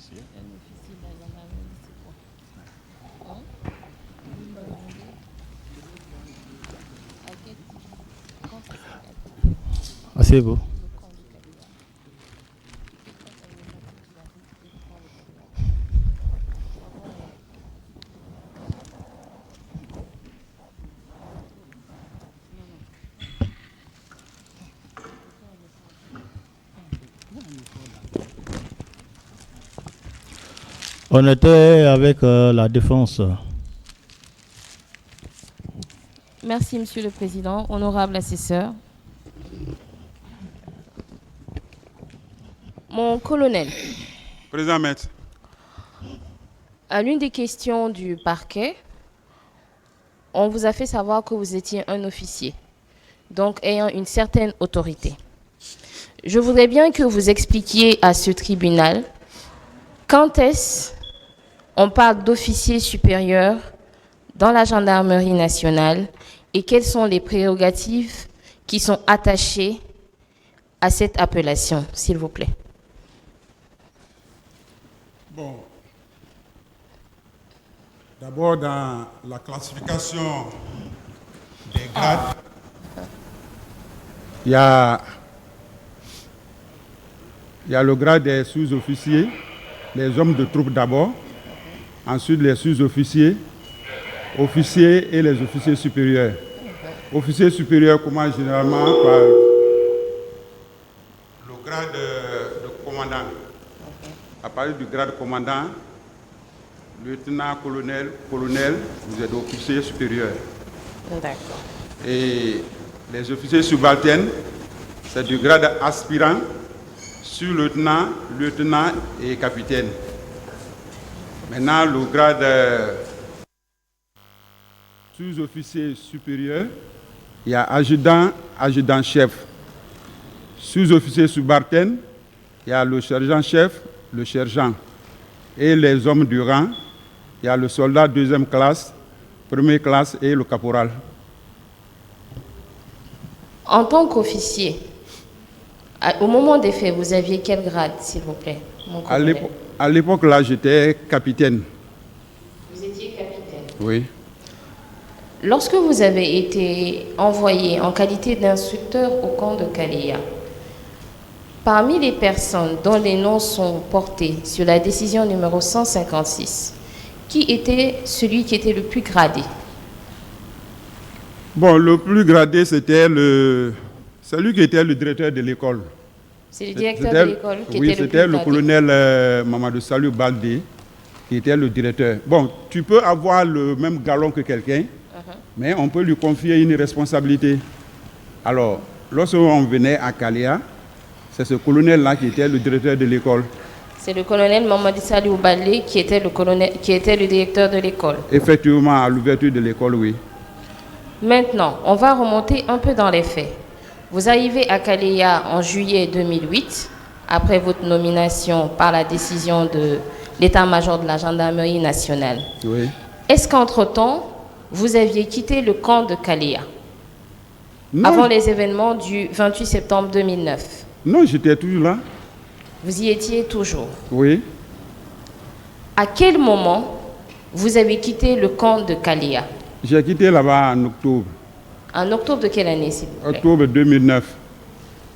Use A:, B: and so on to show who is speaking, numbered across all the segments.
A: officier.
B: Un officier de la gendarmerie, c'est quoi? À quel titre? Quand ça s'appelle?
A: Asseyez-vous.
B: Le camp de Kalea. C'est quoi ça, le motif qu'il a quitté le camp de Kalea?
A: On était avec la défense.
B: Merci, Monsieur le Président. Honorable assesseur. Mon colonel,
C: Président Maître.
B: à l'une des questions du parquet, on vous a fait savoir que vous étiez un officier, donc ayant une certaine autorité. Je voudrais bien que vous expliquiez à ce tribunal quand est-ce on parle d'officier supérieur dans la gendarmerie nationale et quelles sont les prérogatives qui sont attachées à cette appellation, s'il vous plaît.
C: Bon. D'abord, dans la classification des grades, il y a le grade des sous-officiers, les hommes de troupe d'abord, ensuite les sous-officiers, officiers et les officiers supérieurs. Officiers supérieurs commencent généralement par le grade de commandant. À partir du grade commandant, lieutenant, colonel, vous êtes officier supérieur.
B: D'accord.
C: Et les officiers subalternes, c'est du grade aspirant, sous-lieutenant, lieutenant et capitaine. Maintenant, le grade sous-officier supérieur, il y a adjudant, adjudant-chef. Sous-officier subalterne, il y a le sergent-chef, le sergent. Et les hommes du rang, il y a le soldat deuxième classe, première classe et le caporal.
B: En tant qu'officier, au moment des faits, vous aviez quel grade, s'il vous plaît, mon colonel?
C: À l'époque, là, j'étais capitaine.
B: Vous étiez capitaine.
C: Oui.
B: Lorsque vous avez été envoyé en qualité d'instructeur au camp de Kalea, parmi les personnes dont les noms sont portés sur la décision numéro 156, qui était celui qui était le plus gradé?
C: Bon, le plus gradé, c'était celui qui était le directeur de l'école.
B: C'est le directeur de l'école qui était le plus gradé?
C: Oui, c'était le colonel Mamadou Salou Baldé, qui était le directeur. Bon, tu peux avoir le même galon que quelqu'un, mais on peut lui confier une responsabilité. Alors, lorsqu'on venait à Kalea, c'est ce colonel-là qui était le directeur de l'école.
B: C'est le colonel Mamadou Salou Baldé qui était le directeur de l'école?
C: Effectivement, à l'ouverture de l'école, oui.
B: Maintenant, on va remonter un peu dans les faits. Vous arrivez à Kalea en juillet 2008, après votre nomination par la décision de l'état-major de la gendarmerie nationale.
C: Oui.
B: Est-ce qu'entre-temps, vous aviez quitté le camp de Kalea avant les événements du 28 septembre 2009?
C: Non, j'étais toujours là.
B: Vous y étiez toujours?
C: Oui.
B: À quel moment vous avez quitté le camp de Kalea?
C: J'ai quitté là-bas en octobre.
B: En octobre de quelle année, s'il vous plaît?
C: Octobre 2009.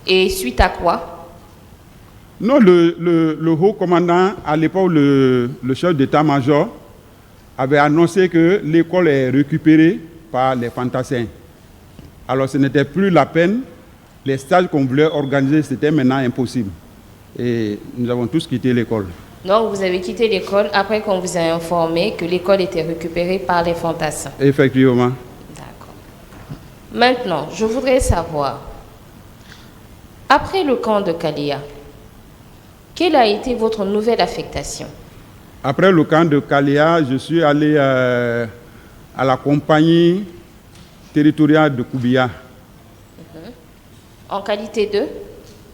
B: Et suite à quoi?
C: Non, le haut commandant, à l'époque, le chef d'état-major, avait annoncé que l'école est récupérée par les fantassins. Alors ce n'était plus la peine. Les stages qu'on voulait organiser, c'était maintenant impossible. Et nous avons tous quitté l'école.
B: Donc vous avez quitté l'école après qu'on vous a informé que l'école était récupérée par les fantassins?
C: Effectivement.
B: D'accord. Maintenant, je voudrais savoir, après le camp de Kalea, quelle a été votre nouvelle affectation?
C: Après le camp de Kalea, je suis allé à la compagnie territoriale de Koubia.
B: En qualité de?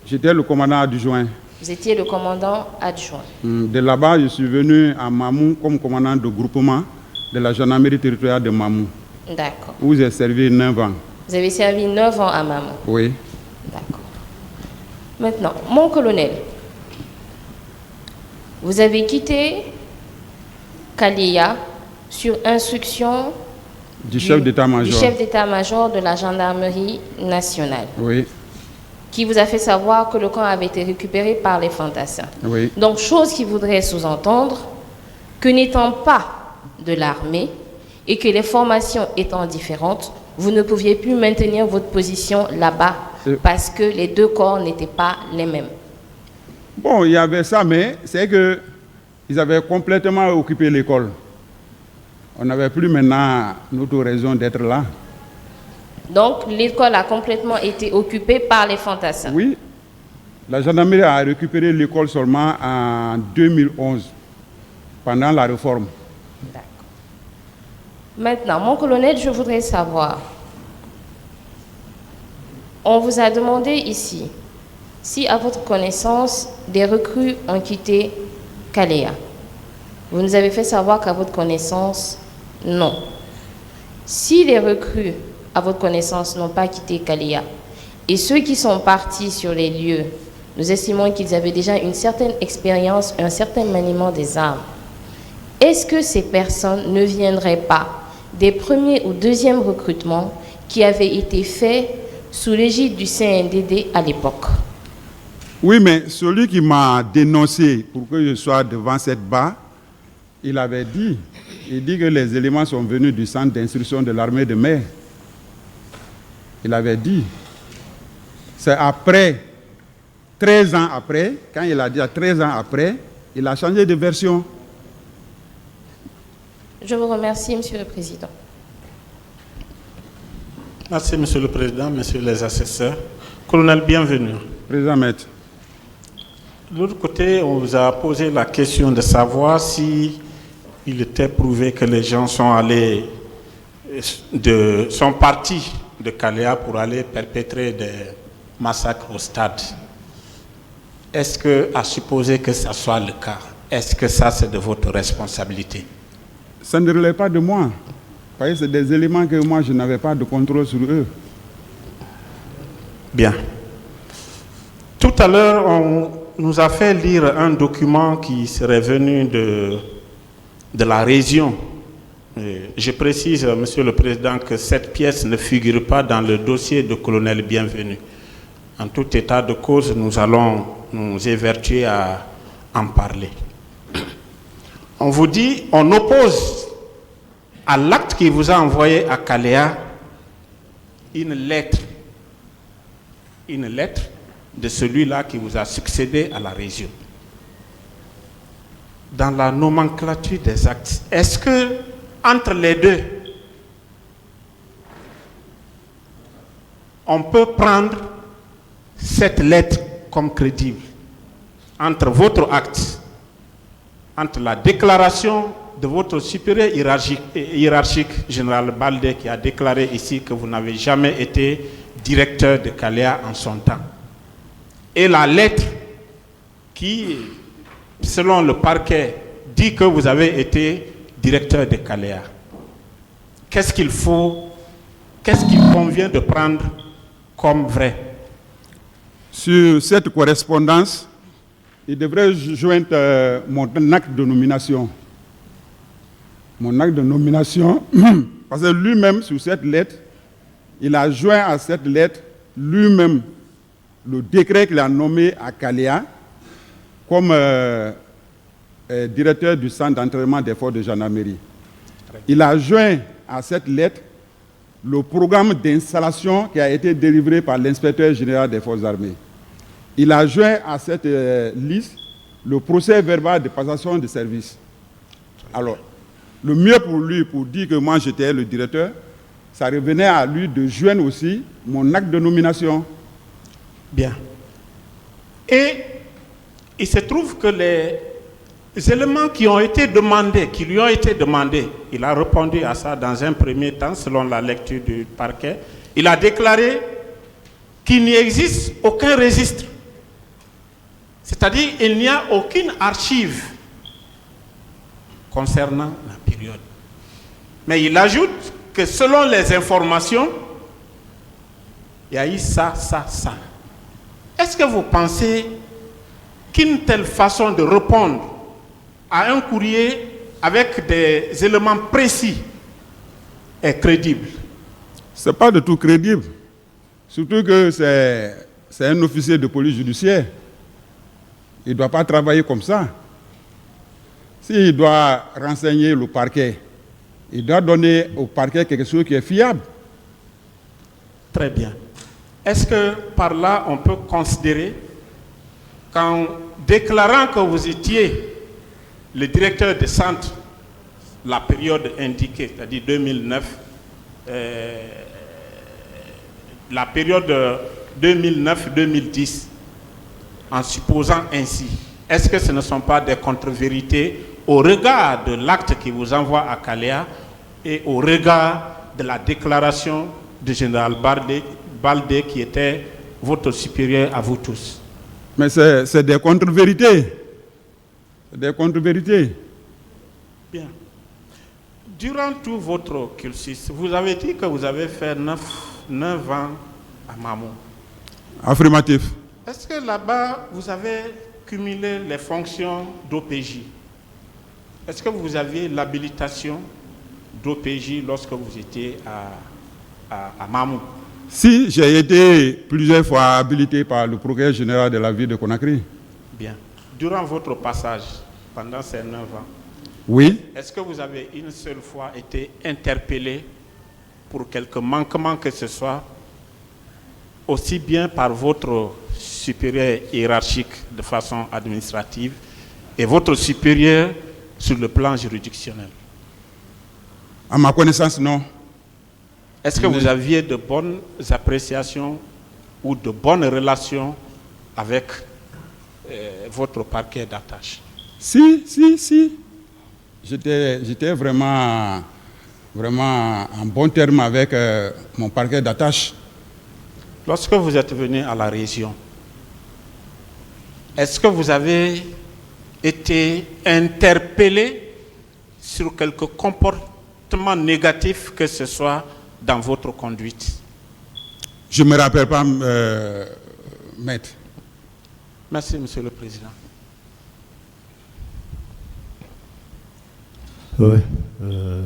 C: J'étais le commandant adjoint.
B: Vous étiez le commandant adjoint.
C: De là-bas, je suis venu à Mamou comme commandant de groupement de la gendarmerie territoriale de Mamou.
B: D'accord.
C: Où j'ai servi 9 ans.
B: Vous avez servi 9 ans à Mamou?
C: Oui.
B: D'accord. Maintenant, mon colonel, Vous avez quitté Kaléa sur instruction
C: Du chef d'état-major.
B: Du chef d'état-major de la gendarmerie nationale.
C: Oui,
B: Qui vous a fait savoir que le camp avait été récupéré par les fantassins.
C: oui.
B: Donc, chose qui voudrait sous-entendre que n'étant pas de l'armée et que les formations étant différentes, vous ne pouviez plus maintenir votre position là-bas parce que les deux corps n'étaient pas les mêmes.
C: Bon, il y avait ça, mais c'est que ils avaient complètement occupé l'école. On n'avait plus maintenant notre raison d'être là.
B: Donc, l'école a complètement été occupée par les fantassins.
C: Oui, la gendarmerie a récupéré l'école seulement en 2011, pendant la réforme.
B: D'accord. Maintenant, mon colonel, je voudrais savoir, on vous a demandé ici si, à votre connaissance, des recrues ont quitté Kaléa. Vous nous avez fait savoir qu'à votre connaissance, non. Si les recrues, à votre connaissance, n'ont pas quitté Kaléa, et ceux qui sont partis sur les lieux, nous estimons qu'ils avaient déjà une certaine expérience, un certain maniement des armes. Est-ce que ces personnes ne viendraient pas des premiers ou deuxièmes recrutements qui avaient été faits sous l'égide du CNDD à l'époque?
C: Oui, mais celui qui m'a dénoncé pour que je sois devant cette barre, il avait dit, que les éléments sont venus du centre d'instruction de l'armée de mer. Il avait dit. C'est après, 13 ans après, quand il a dit 13 ans après, il a changé de version.
B: Je vous remercie, Monsieur le Président.
D: Merci, Monsieur le Président, Messieurs les assesseurs. Colonel, bienvenue.
C: Président Maître.
D: De l'autre côté, on vous a posé la question de savoir si il était prouvé que les gens sont partis de Kaléa pour aller perpétrer des massacres au stade. Est-ce que, à supposer que ça soit le cas, est-ce que ça c'est de votre responsabilité?
C: Ça ne relève pas de moi. Parce que c'est des éléments que moi je n'avais pas de contrôle sur eux.
D: Bien. Tout à l'heure, on nous a fait lire un document qui serait venu de la région. Je précise, Monsieur le Président, que cette pièce ne figure pas dans le dossier de colonel Bienvenu. En tout état de cause, nous allons nous évertuer à en parler. On vous dit, on oppose à l'acte qui vous a envoyé à Kaléa une lettre de celui-là qui vous a succédé à la région. Dans la nomenclature des actes, est-ce que entre les deux, on peut prendre cette lettre comme crédible entre votre acte, entre la déclaration de votre supérieur hiérarchique, général Baldé, qui a déclaré ici que vous n'avez jamais été directeur de Kaléa en son temps, et la lettre qui, selon le parquet, dit que vous avez été directeur de Kaléa. Qu'est-ce qu'il convient de prendre comme vrai?
C: Sur cette correspondance, il devrait joindre mon acte de nomination. Mon acte de nomination, parce que lui-même, sur cette lettre, il a joint à cette lettre lui-même le décret qu'il a nommé à Kaléa comme directeur du centre d'entraînement des forces de gendarmerie. Il a joint à cette lettre le programme d'installation qui a été délivré par l'inspecteur général des forces armées. Il a joint à cette liste le procès verbal de passation de service. Alors, le mieux pour lui, pour dire que moi j'étais le directeur, ça revenait à lui de joindre aussi mon acte de nomination.
D: Bien. Et il se trouve que les éléments qui lui ont été demandés, il a répondu à ça dans un premier temps, selon la lecture du parquet. Il a déclaré qu'il n'y existe aucun registre. C'est-à-dire qu'il n'y a aucune archive concernant la période. Mais il ajoute que selon les informations, il y a eu ça. Est-ce que vous pensez qu'une telle façon de répondre à un courrier avec des éléments précis est crédible?
C: Ce n'est pas du tout crédible. Surtout que c'est un officier de police judiciaire. Il ne doit pas travailler comme ça. S'il doit renseigner le parquet, il doit donner au parquet quelque chose qui est fiable.
D: Très bien. Est-ce que par là, on peut considérer qu'en déclarant que vous étiez le directeur de centre, la période indiquée, c'est-à-dire 2009, la période 2009-2010, en supposant ainsi, est-ce que ce ne sont pas des contre-vérités au regard de l'acte qui vous envoie à Kalea et au regard de la déclaration du général Baldé qui était votre supérieur à vous tous?
C: Mais c'est des contre-vérités. Des contre-vérités.
D: Bien. Durant tout votre cursus, vous avez dit que vous avez fait 9 ans à Mamou.
C: Affirmatif.
D: Est-ce que là-bas, vous avez cumulé les fonctions d'OPJ? Est-ce que vous aviez l'habilitation d'OPJ lorsque vous étiez à Mamou?
C: Si, j'ai été plusieurs fois habilité par le procureur général de la ville de Conakry.
D: Bien. Durant votre passage, pendant ces 9 ans,
C: Oui.
D: est-ce que vous avez une seule fois été interpellé pour quelque manquement que ce soit, aussi bien par votre supérieur hiérarchique de façon administrative et votre supérieur sur le plan juridictionnel?
C: À ma connaissance, non.
D: Est-ce que vous aviez de bonnes appréciations ou de bonnes relations avec votre parquet d'attache?
C: Si. J'étais vraiment en bon terme avec mon parquet d'attache.
D: Lorsque vous êtes venu à la région, est-ce que vous avez été interpellé sur quelque comportement négatif que ce soit dans votre conduite?
C: Je ne me rappelle pas, maître.
D: Merci, Monsieur le Président.
A: Oui. Il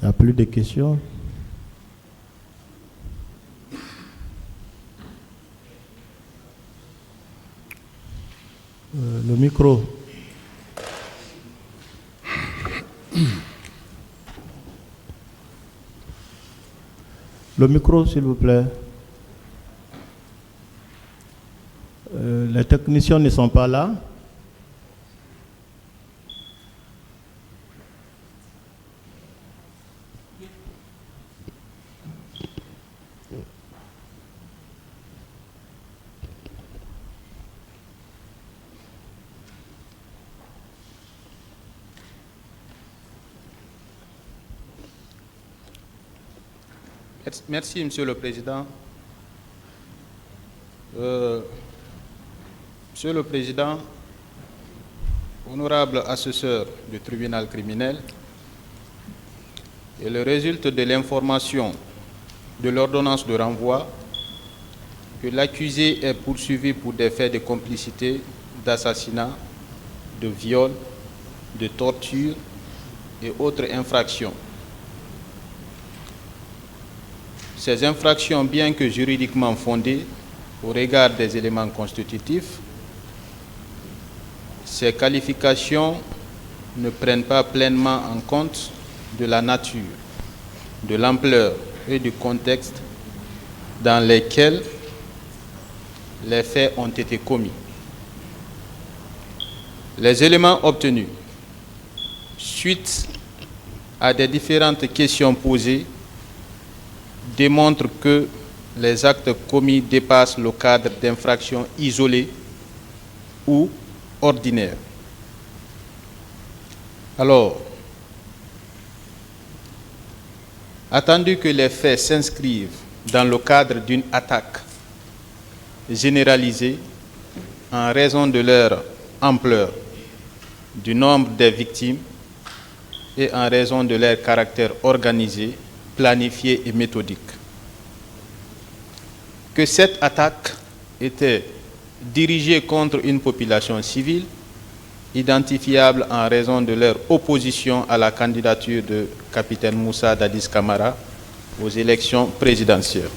A: n'y a plus de questions. Le micro. Le micro, s'il vous plaît. Les techniciens ne sont pas là.
E: Merci, Monsieur le Président. Monsieur le Président, honorable assesseur du tribunal criminel, il résulte de l'information de l'ordonnance de renvoi que l'accusé est poursuivi pour des faits de complicité, d'assassinat, de viol, de torture et autres infractions. Ces infractions, bien que juridiquement fondées au regard des éléments constitutifs, ces qualifications ne prennent pas pleinement en compte de la nature, de l'ampleur et du contexte dans lesquels les faits ont été commis. Les éléments obtenus suite à des différentes questions posées démontrent que les actes commis dépassent le cadre d'infractions isolées ou ordinaires. Alors, attendu que les faits s'inscrivent dans le cadre d'une attaque généralisée en raison de leur ampleur, du nombre des victimes et en raison de leur caractère organisé, planifié et méthodique, que cette attaque était dirigée contre une population civile identifiables en raison de leur opposition à la candidature de capitaine Moussa Dadis Camara aux élections présidentielles.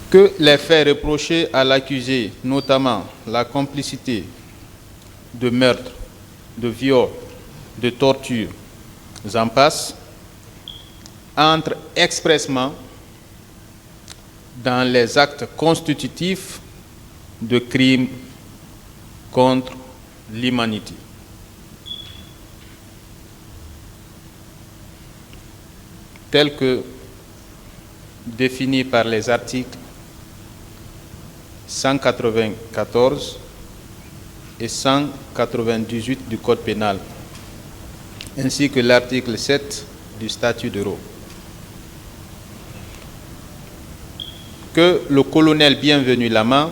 E: Que les faits reprochés à l'accusé, notamment la complicité de meurtre, de viol, de torture, en passe, entrent expressément dans les actes constitutifs de crimes contre l'humanité. Tels que définis par les articles 194 et 198 du Code pénal, ainsi que l'article 7 du statut de Rome. Que le colonel Bienvenu Lama,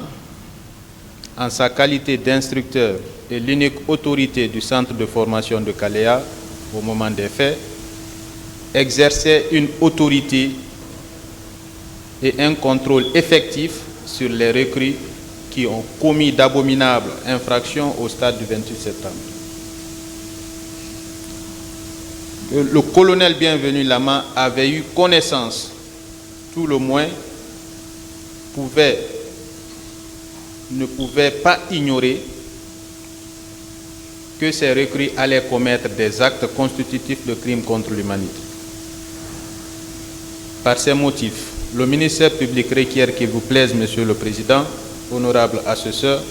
E: en sa qualité d'instructeur et l'unique autorité du centre de formation de Kaléa au moment des faits, exerçait une autorité et un contrôle effectif sur les recrues qui ont commis d'abominables infractions au stade du 28 septembre. Que le colonel Bienvenu Lama avait eu connaissance, tout le moins, ne pouvait pas ignorer que ces recrues allaient commettre des actes constitutifs de crimes contre l'humanité. Par ces motifs, le ministère public requiert qu'il vous plaise, Monsieur le Président, honorable assesseur,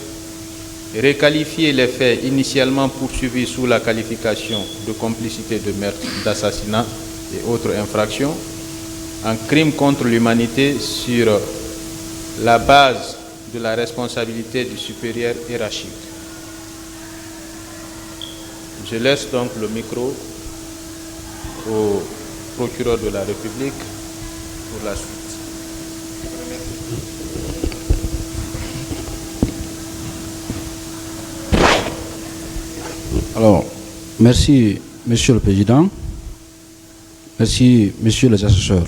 E: requalifier les faits initialement poursuivis sous la qualification de complicité de meurtre, d'assassinat et autres infractions en crimes contre l'humanité sur la base de la responsabilité du supérieur hiérarchique. Je laisse donc le micro au procureur de la République pour la suite.
F: Alors, merci, Monsieur le Président. Merci, Messieurs les assesseurs.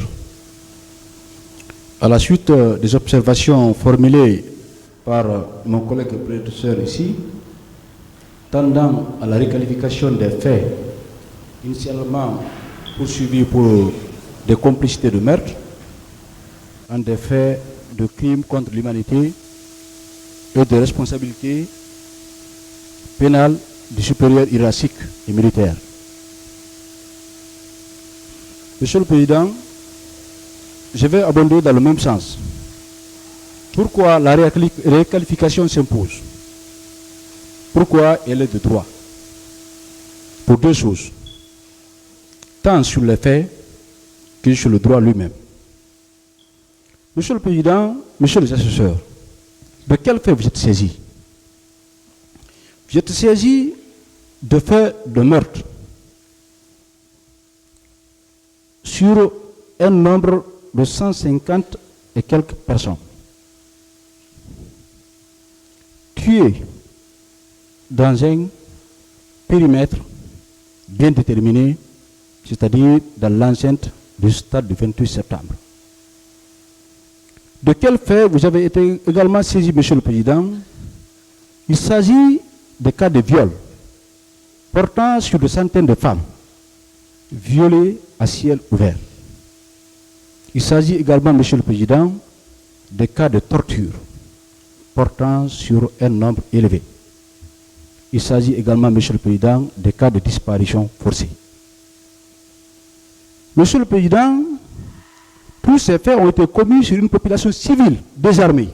F: À la suite des observations formulées par mon collègue prédécesseur ici, tendant à la requalification des faits initialement poursuivis pour des complicités de meurtre en des faits de crimes contre l'humanité et de responsabilité pénale du supérieur hiérarchique et militaire. Monsieur le Président, je vais abonder dans le même sens. Pourquoi la requalification s'impose? Pourquoi elle est de droit? Pour deux choses. Tant sur les faits que sur le droit lui-même. Monsieur le Président, Messieurs les assesseurs, de quel fait vous êtes saisi? Vous êtes saisi de faits de meurtre sur un nombre de 150 et quelques personnes. Tuées dans un périmètre bien déterminé, c'est-à-dire dans l'enceinte du stade du 28 septembre. De quel fait vous avez été également saisi, Monsieur le Président? Il s'agit de cas de viol portant sur des centaines de femmes violées à ciel ouvert. Il s'agit également, Monsieur le Président, de cas de torture portant sur un nombre élevé. Il s'agit également, Monsieur le Président, de cas de disparition forcée. Monsieur le Président, tous ces faits ont été commis sur une population civile désarmée,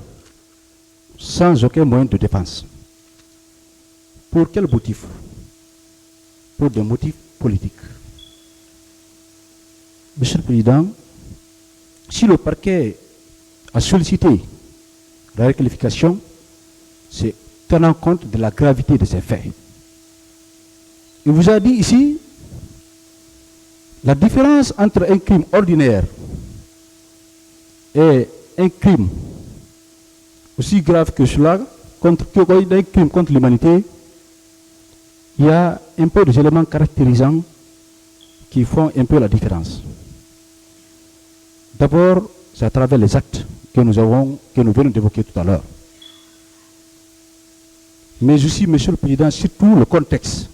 F: sans aucun moyen de défense. Pour quel motif? Pour des motifs politiques. Monsieur le Président, si le parquet a sollicité la requalification, c'est tenant compte de la gravité de ces faits. Il vous a dit ici la différence entre un crime ordinaire et un crime aussi grave que cela, un crime contre l'humanité. Il y a un peu des éléments caractérisants qui font un peu la différence. D'abord, c'est à travers les actes que nous venons d'évoquer tout à l'heure. mais aussi, Monsieur le Président, surtout le contexte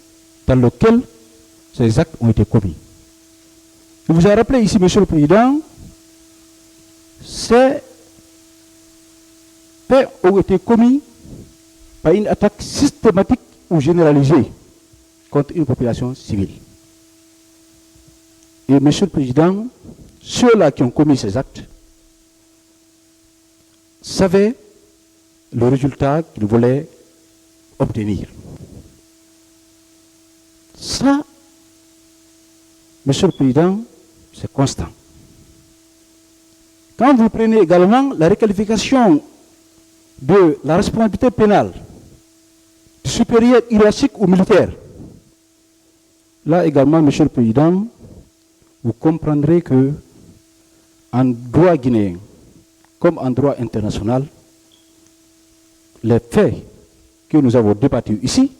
F: dans lequel ces actes ont été commis. Je vous ai rappelé ici, Monsieur le Président, ces faits ont été commis par une attaque systématique ou généralisée contre une population civile. Et Monsieur le Président, ceux-là qui ont commis ces actes savaient le résultat qu'ils voulaient obtenir. Ça, Monsieur le Président, c'est constant. Quand vous prenez également la requalification de la responsabilité pénale du supérieur hiérarchique ou militaire, là également, Monsieur le Président, vous comprendrez que en droit guinéen, comme en droit international, les faits que nous avons débattus ici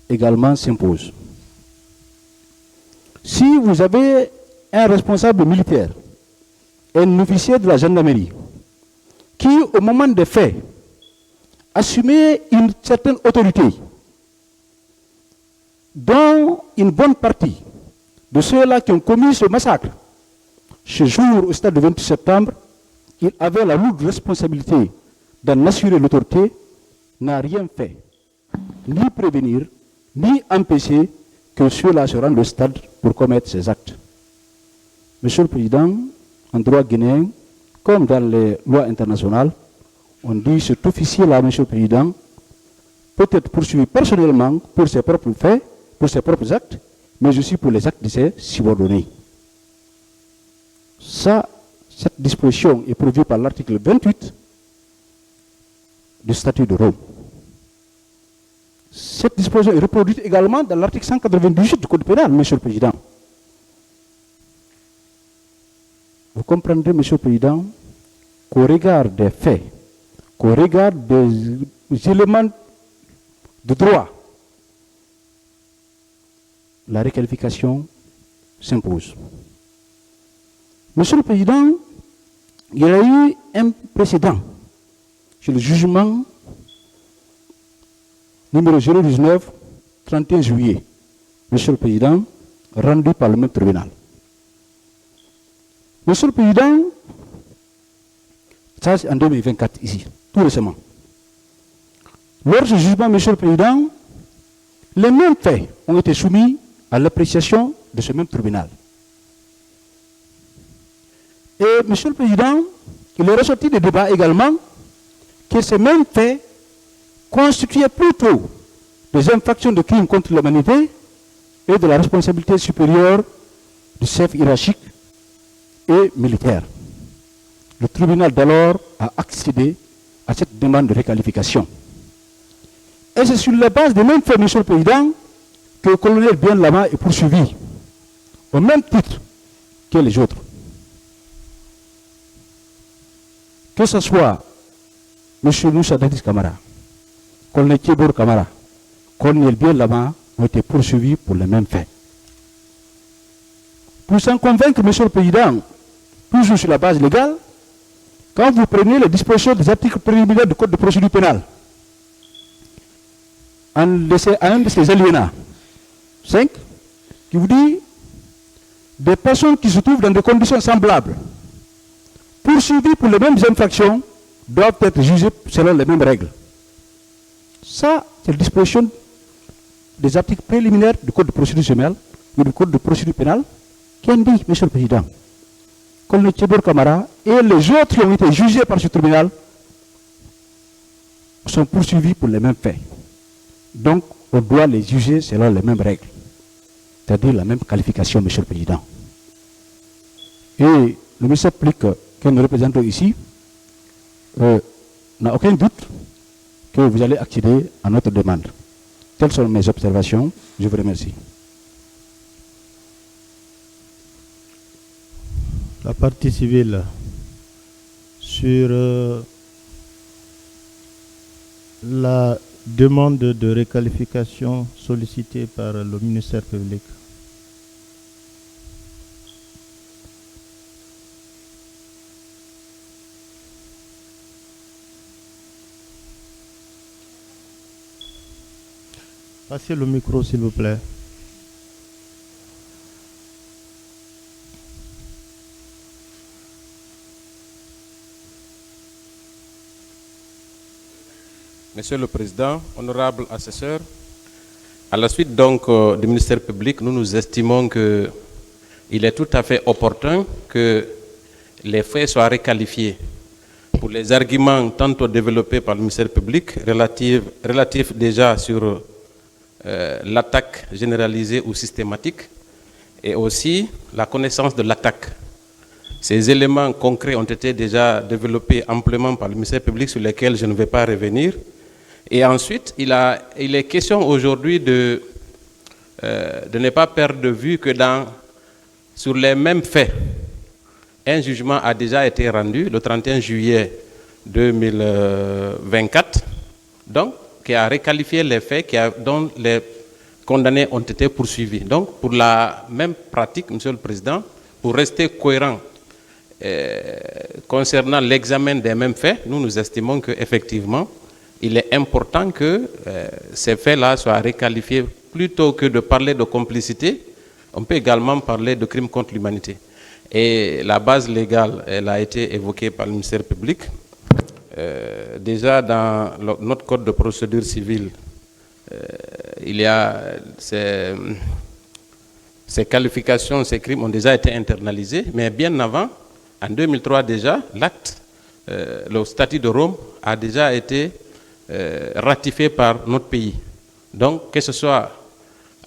F: également s'imposent. Si vous avez un responsable militaire, un officier de la gendarmerie, qui au moment des faits assumait une certaine autorité, dont une bonne partie de ceux-là qui ont commis ce massacre, ce jour au stade du 28 septembre, il avait la lourde responsabilité d'en assurer l'autorité, n'a rien fait, ni prévenir, ni empêcher que ceux-là se rendent au stade pour commettre ces actes. Monsieur le Président, en droit guinéen, comme dans les lois internationales, on dit cet officier-là, Monsieur le Président, peut être poursuivi personnellement pour ses propres faits, pour ses propres actes, mais aussi pour les actes de ses subordonnés. Ça, cette disposition est prévue par l'article 28 du statut de Rome. Cette disposition est reproduite également dans l'article 198 du Code pénal, Monsieur le Président. Vous comprendrez, Monsieur le Président, qu'au regard des faits, qu'au regard des éléments de droit, la requalification s'impose. Monsieur le Président, il y a eu un précédent sur le jugement numéro 019, 31 juillet, Monsieur le Président, rendu par le même tribunal. Monsieur le Président, ça c'est en 2024 ici, tout récemment. Lors de ce jugement, Monsieur le Président, les mêmes faits ont été soumis à l'appréciation de ce même tribunal. Et, Monsieur le Président, il est ressorti des débats également que ces mêmes faits constituaient plutôt des infractions de crimes contre l'humanité et de la responsabilité supérieure du chef hiérarchique et militaire. Le tribunal d'alors a accédé à cette demande de requalification. Et c'est sur la base des mêmes faits, Monsieur le Président, que le colonel Bien Lama est poursuivi, au même titre que les autres. Que ce soit M. Moussa Dadis Kamara, colonel Thiebour Kamara, colonel Bien Lama ont été poursuivis pour les mêmes faits. Pour s'en convaincre, Monsieur le Président, toujours sur la base légale, quand vous prenez les dispositions des articles préliminaires du Code de procédure pénale, un de ces alinéas 5, qui vous dit des personnes qui se trouvent dans des conditions semblables, poursuivies pour les mêmes infractions, doivent être jugées selon les mêmes règles. Ça, c'est la disposition des articles préliminaires du Code de procédure pénale ou du Code de procédure pénale qui en dit, Monsieur le Président, colonel Thiebour Kamara et les autres qui ont été jugés par ce tribunal sont poursuivis pour les mêmes faits. Donc, on doit les juger selon les mêmes règles, c'est-à-dire la même qualification, Monsieur le Président. Et le ministère public que nous représentons ici n'a aucun doute que vous allez accéder à notre demande. Telles sont mes observations. Je vous remercie.
A: La partie civile sur la demande de requalification sollicitée par le ministère public. Passez le micro, s'il vous plaît.
G: Monsieur le Président, honorable assesseur, à la suite donc du ministère public, nous estimons qu'il est tout à fait opportun que les faits soient requalifiés pour les arguments tantôt développés par le ministère public relatifs déjà sur l'attaque généralisée ou systématique et aussi la connaissance de l'attaque. Ces éléments concrets ont été déjà développés amplement par le ministère public sur lesquels je ne vais pas revenir. Et ensuite, il est question aujourd'hui de ne pas perdre de vue que sur les mêmes faits, un jugement a déjà été rendu le 31 juillet 2024, donc qui a requalifié les faits dont les condamnés ont été poursuivis. Donc, pour la même pratique, Monsieur le Président, pour rester cohérent concernant l'examen des mêmes faits, nous estimons qu'effectivement, il est important que ces faits-là soient requalifiés plutôt que de parler de complicité. On peut également parler de crimes contre l'humanité. Et la base légale, elle a été évoquée par le ministère public. Déjà dans notre code de procédure civile, il y a ces qualifications, ces crimes ont déjà été internalisés, mais bien avant, en 2003 déjà, l'acte, le statut de Rome a déjà été ratifié par notre pays. Donc, que ce soit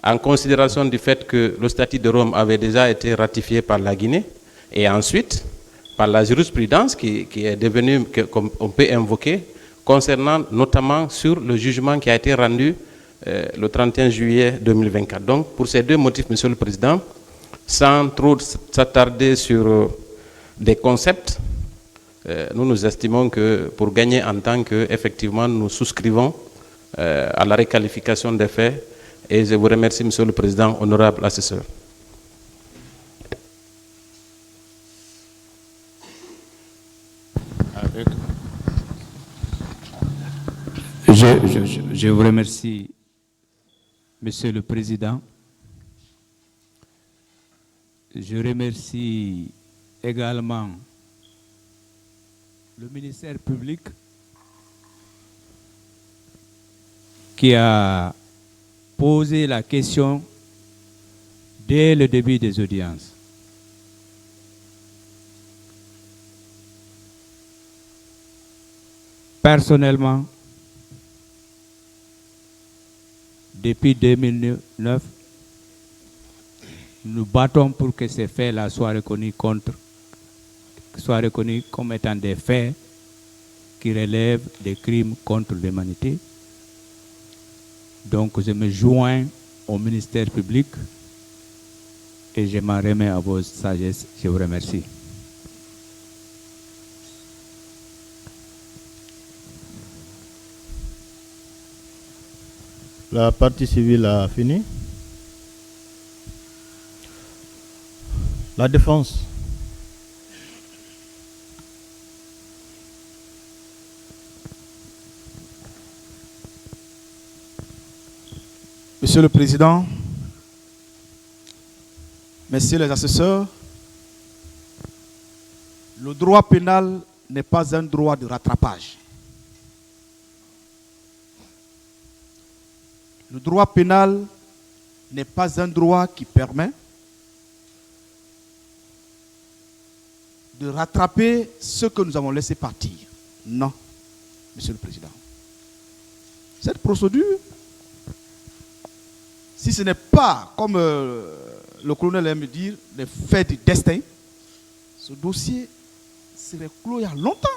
G: en considération du fait que le statut de Rome avait déjà été ratifié par la Guinée, et ensuite par la jurisprudence qui est devenue, qu'on peut invoquer, concernant notamment sur le jugement qui a été rendu le 31 juillet 2024. Donc, pour ces deux motifs, Monsieur le Président, sans trop s'attarder sur des concepts, nous estimons que pour gagner en temps que, effectivement, nous souscrivons à la requalification des faits. Et je vous remercie, Monsieur le Président, honorable assesseur.
H: Je vous remercie, Monsieur le Président. Je remercie également le ministère public qui a posé la question dès le début des audiences. Personnellement, depuis 2009, nous battons pour que ces faits-là soient reconnus comme étant des faits qui relèvent des crimes contre l'humanité. Donc je me joins au ministère public et je m'en remets à vos sagesses. Je vous remercie.
A: La partie civile a fini. La défense.
I: Monsieur le Président, messieurs les assesseurs, le droit pénal n'est pas un droit de rattrapage. Le droit pénal n'est pas un droit qui permet de rattraper ce que nous avons laissé partir. Non, Monsieur le Président. Cette procédure, si ce n'est pas, comme le colonel aime dire, les faits du destin, ce dossier serait clos il y a longtemps.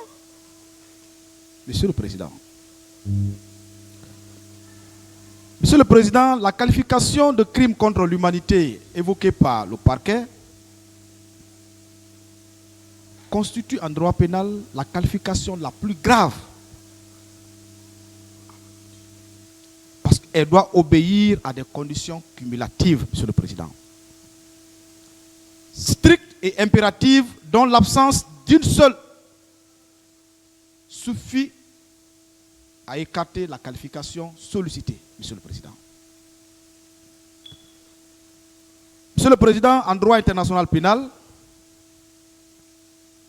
I: Monsieur le Président. Monsieur le Président, la qualification de crime contre l'humanité évoquée par le parquet constitue en droit pénal la qualification la plus grave. Parce qu'elle doit obéir à des conditions cumulatives, Monsieur le Président. Strictes et impératives, dont l'absence d'une seule suffit à écarter la qualification sollicitée, Monsieur le Président. Monsieur le Président, en droit international pénal,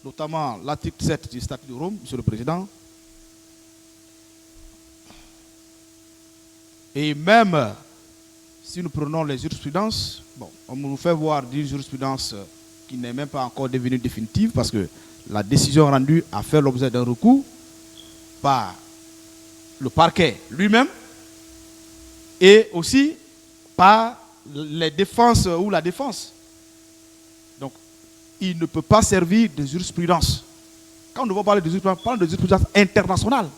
I: notamment l'article 7 du statut de Rome, Monsieur le Président, et même si nous prenons les jurisprudences, bon, on nous fait voir une jurisprudence qui n'est même pas encore devenue définitive parce que la décision rendue a fait l'objet d'un recours par le parquet lui-même et aussi par les défenses ou la défense. Donc, il ne peut pas servir de jurisprudence. Quand nous devons parler de jurisprudence, parlons de jurisprudence internationale.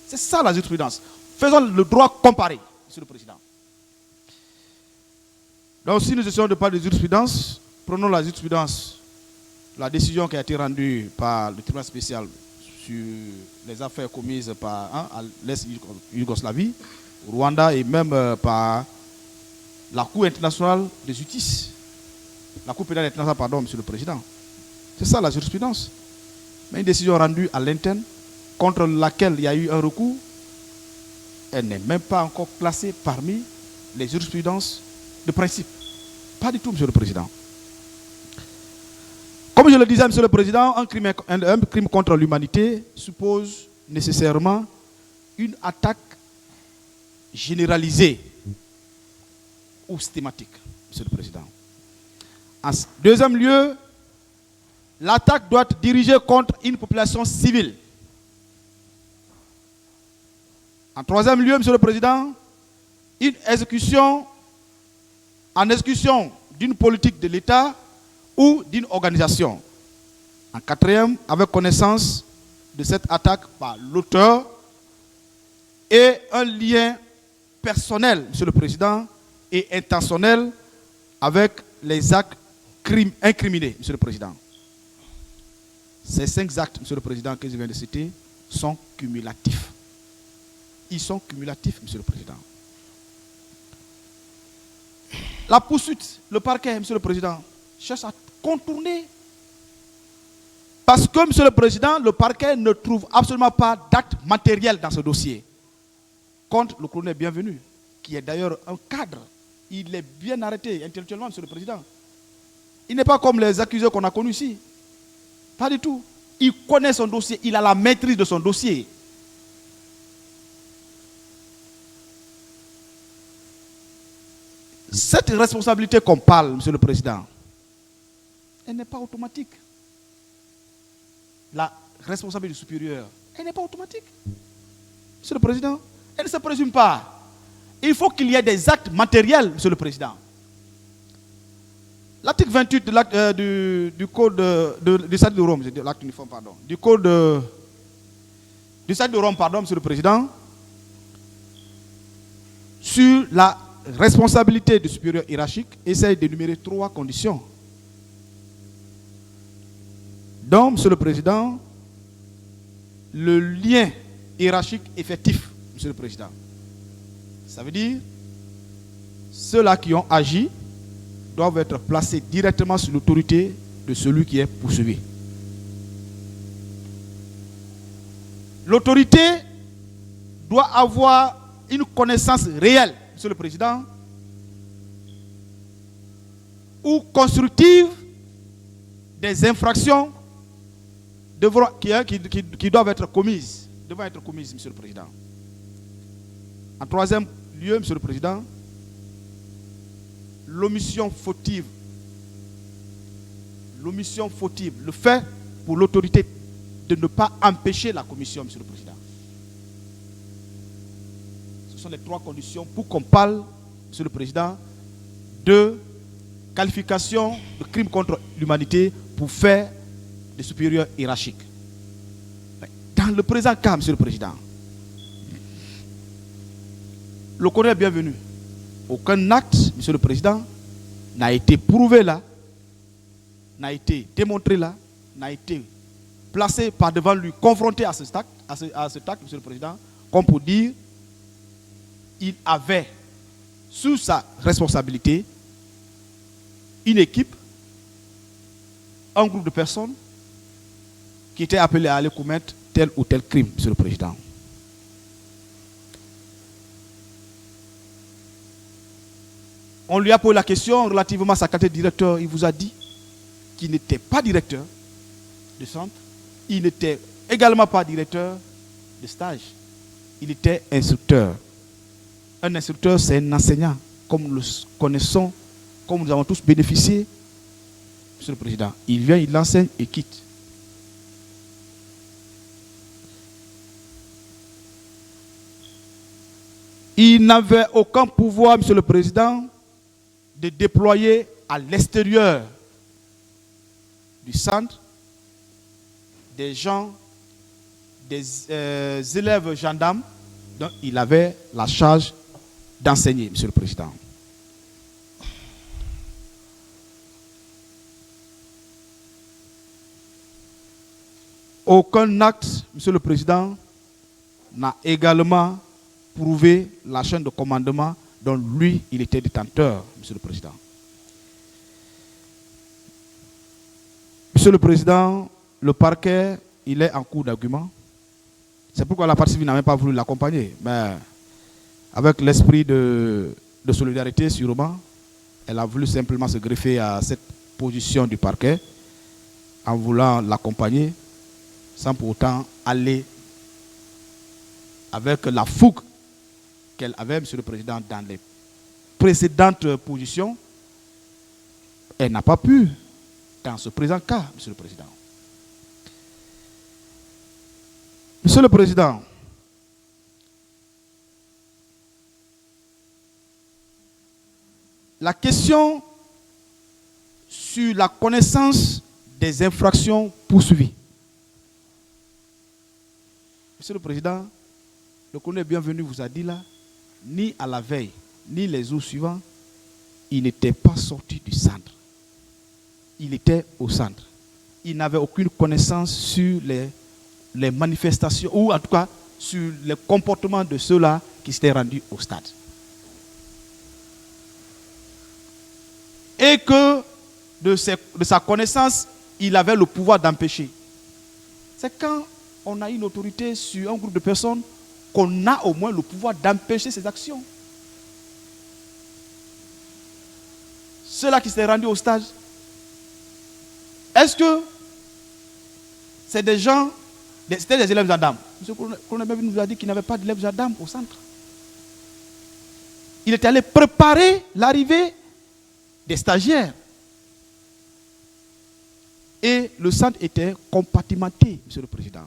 I: C'est ça la jurisprudence. Faisons le droit comparé, Monsieur le Président. Donc, si nous essayons de parler de jurisprudence, prenons la jurisprudence, la décision qui a été rendue par le tribunal spécial sur les affaires commises par à l'Est-Yougoslavie, au Rwanda et même par la Cour internationale de justice. La Cour pénale internationale, pardon, Monsieur le Président. C'est ça la jurisprudence. Mais une décision rendue à l'interne, contre laquelle il y a eu un recours, elle n'est même pas encore classée parmi les jurisprudences de principe. Pas du tout, Monsieur le Président. Comme je le disais, Monsieur le Président, un crime contre l'humanité suppose nécessairement une attaque généralisée ou systématique, Monsieur le Président. En deuxième lieu, l'attaque doit être dirigée contre une population civile. En troisième lieu, Monsieur le Président, une exécution en exécution d'une politique de l'État ou d'une organisation. En quatrième, avec connaissance de cette attaque par l'auteur et un lien personnel, Monsieur le Président, et intentionnel avec les actes incriminés, Monsieur le Président. Ces 5 actes, Monsieur le Président, que je viens de citer, sont cumulatifs. Ils sont cumulatifs, Monsieur le Président. La poursuite, le parquet, Monsieur le Président, cherche à contourner. Parce que, Monsieur le Président, le parquet ne trouve absolument pas d'acte matériel dans ce dossier. Contre le colonel Bienvenu, qui est d'ailleurs un cadre. Il est bien arrêté intellectuellement, Monsieur le Président. Il n'est pas comme les accusés qu'on a connus ici. Pas du tout. Il connaît son dossier, il a la maîtrise de son dossier. Cette responsabilité qu'on parle, Monsieur le Président, elle n'est pas automatique. La responsabilité du supérieur, elle n'est pas automatique. Monsieur le Président, elle ne se présume pas. Il faut qu'il y ait des actes matériels, Monsieur le Président. L'article 28 du Code du statut de Rome, l'acte uniforme, pardon, du Code du statut de Rome, pardon, Monsieur le Président, sur la responsabilité du supérieur hiérarchique, essaye d'énumérer 3 conditions. Donc, Monsieur le Président, le lien hiérarchique effectif, Monsieur le Président. Ça veut dire, ceux-là qui ont agi doivent être placés directement sous l'autorité de celui qui est poursuivi. L'autorité doit avoir une connaissance réelle, Monsieur le Président, ou constructive des infractions qui doivent être commises, Monsieur le Président. En troisième lieu, Monsieur le Président, l'omission fautive, le fait pour l'autorité de ne pas empêcher la commission, Monsieur le Président. Ce sont les 3 conditions pour qu'on parle, Monsieur le Président, de qualification de crime contre l'humanité pour faire des supérieurs hiérarchiques. Dans le présent cas, Monsieur le Président, le colonel Bienvenu, aucun acte, Monsieur le Président, n'a été prouvé là, n'a été démontré là, n'a été placé par devant lui, confronté à cet acte, Monsieur le Président, comme pour dire il avait sous sa responsabilité une équipe, un groupe de personnes qui étaient appelés à aller commettre tel ou tel crime, Monsieur le Président. On lui a posé la question relativement à sa qualité de directeur. Il vous a dit qu'il n'était pas directeur de centre. Il n'était également pas directeur de stage. Il était instructeur. Un instructeur, c'est un enseignant, comme nous le connaissons, comme nous avons tous bénéficié. Monsieur le Président, il vient, il enseigne et quitte. Il n'avait aucun pouvoir, Monsieur le Président, de déployer à l'extérieur du centre des gens, des élèves gendarmes dont il avait la charge d'enseigner, Monsieur le Président. Aucun acte, Monsieur le Président, n'a également prouvé la chaîne de commandement dont lui, il était détenteur, Monsieur le Président. Monsieur le Président, le parquet, il est en cours d'argument. C'est pourquoi la partie civile n'a même pas voulu l'accompagner. Mais avec l'esprit de solidarité, sûrement, elle a voulu simplement se greffer à cette position du parquet en voulant l'accompagner sans pour autant aller avec la fougue qu'elle avait, Monsieur le Président, dans les précédentes positions. Elle n'a pas pu dans ce présent cas, Monsieur le Président. Monsieur le Président, la question sur la connaissance des infractions poursuivies. Monsieur le Président, le colonel Bienvenu vous a dit là, ni à la veille, ni les jours suivants, il n'était pas sorti du centre. Il était au centre. Il n'avait aucune connaissance sur les manifestations, ou en tout cas sur les comportements de ceux-là qui s'étaient rendus au stade. Et que de sa connaissance, il avait le pouvoir d'empêcher. C'est quand on a une autorité sur un groupe de personnes qu'on a au moins le pouvoir d'empêcher ces actions. Ceux-là qui s'étaient rendus au stade, est-ce que c'est des gens, c'était des élèves gendarmes? M. le colonel nous a dit qu'il n'avait pas d'élèves gendarmes au centre. Il était allé préparer l'arrivée des stagiaires. Et le centre était compartimenté, Monsieur le Président.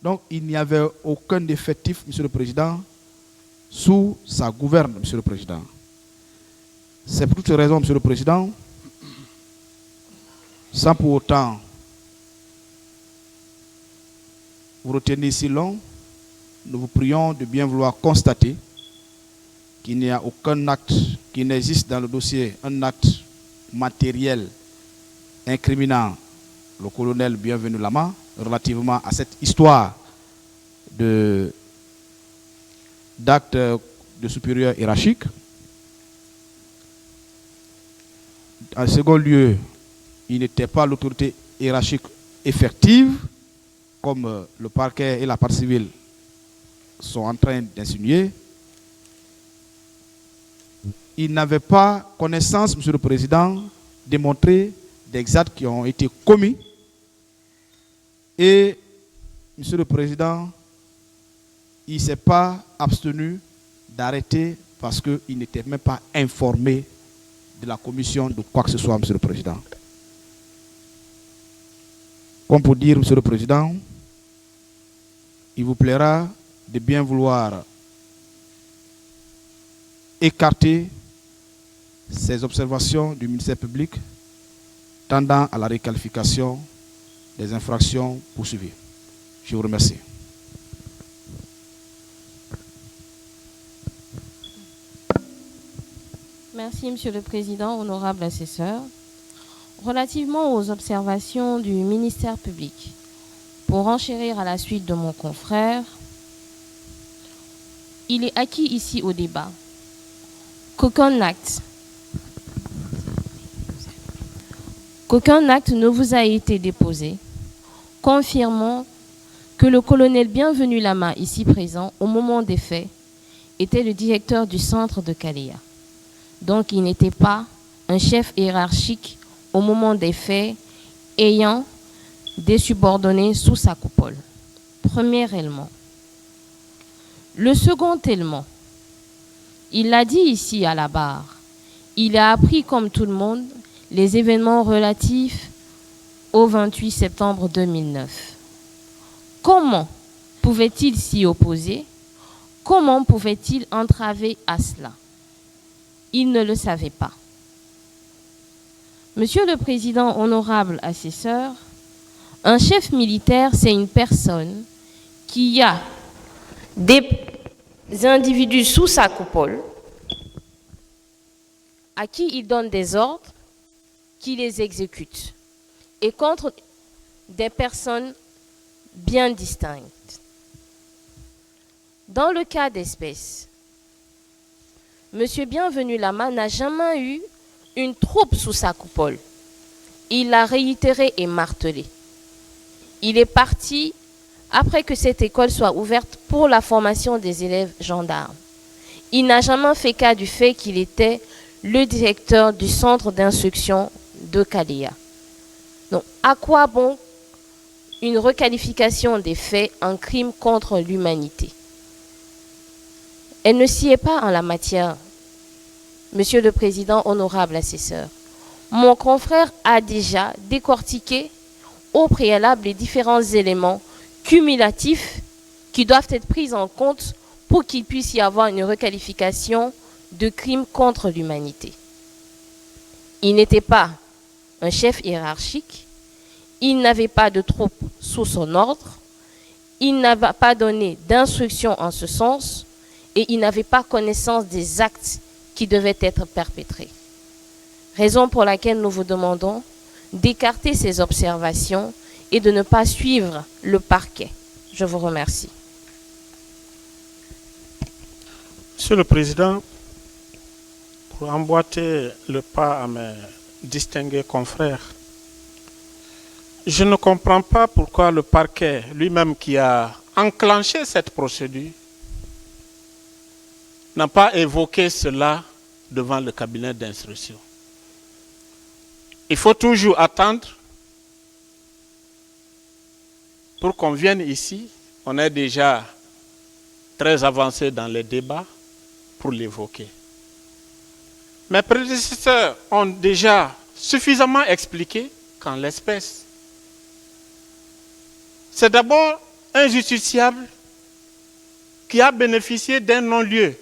I: Donc, il n'y avait aucun effectif, Monsieur le Président, sous sa gouverne, Monsieur le Président. C'est pour toutes ces raisons, Monsieur le Président, sans pour autant vous retenir si long, nous vous prions de bien vouloir constater qu'il n'y a aucun acte qui n'existe dans le dossier, un acte matériel incriminant le colonel Bienvenu Lama relativement à cette histoire d'actes de supérieur hiérarchique. En second lieu, il n'était pas l'autorité hiérarchique effective, comme le parquet et la partie civile sont en train d'insinuer. Il n'avait pas connaissance, Monsieur le Président, démontrer des actes qui ont été commis. Et, Monsieur le Président, il ne s'est pas abstenu d'arrêter parce qu'il n'était même pas informé de la commission de quoi que ce soit, Monsieur le Président. Comme pour dire, Monsieur le Président, il vous plaira de bien vouloir écarter ces observations du ministère public tendant à la requalification des infractions poursuivies. Je vous remercie.
B: Merci, Monsieur le Président, honorable assesseur. Relativement aux observations du ministère public, pour enchérir à la suite de mon confrère, il est acquis ici au débat qu'aucun acte ne vous a été déposé, confirmant que le colonel Bienvenu Lama, ici présent, au moment des faits, était le directeur du centre de Kaléa. Donc il n'était pas un chef hiérarchique au moment des faits ayant des subordonnés sous sa coupole. Premier élément. Le second élément, il l'a dit ici à la barre, il a appris comme tout le monde les événements relatifs au 28 septembre 2009. Comment pouvait-il s'y opposer? Comment pouvait-il entraver à cela? Il ne le savait pas. Monsieur le Président, honorable assesseur, un chef militaire, c'est une personne qui a des individus sous sa coupole, à qui il donne des ordres, qui les exécute, et contre des personnes bien distinctes. Dans le cas d'espèce, M. Bienvenu Lama n'a jamais eu une troupe sous sa coupole. Il l'a réitéré et martelé. Il est parti après que cette école soit ouverte pour la formation des élèves gendarmes. Il n'a jamais fait cas du fait qu'il était le directeur du centre d'instruction de Kalea. Donc, à quoi bon une requalification des faits en crime contre l'humanité? Elle ne s'y est pas en la matière. Monsieur le Président, honorable assesseur, mon confrère a déjà décortiqué au préalable les différents éléments cumulatifs qui doivent être pris en compte pour qu'il puisse y avoir une requalification de crime contre l'humanité. Il n'était pas un chef hiérarchique, il n'avait pas de troupes sous son ordre, il n'avait pas donné d'instructions en ce sens et il n'avait pas connaissance des actes qui devaient être perpétrés. Raison pour laquelle nous vous demandons d'écarter ces observations et de ne pas suivre le parquet. Je vous remercie.
D: Monsieur le Président, pour emboîter le pas à mes distingués confrères, je ne comprends pas pourquoi le parquet lui-même qui a enclenché cette procédure n'a pas évoqué cela devant le cabinet d'instruction. Il faut toujours attendre pour qu'on vienne ici. On est déjà très avancé dans les débats pour l'évoquer. Mes prédécesseurs ont déjà suffisamment expliqué qu'en l'espèce, c'est d'abord un justiciable qui a bénéficié d'un non-lieu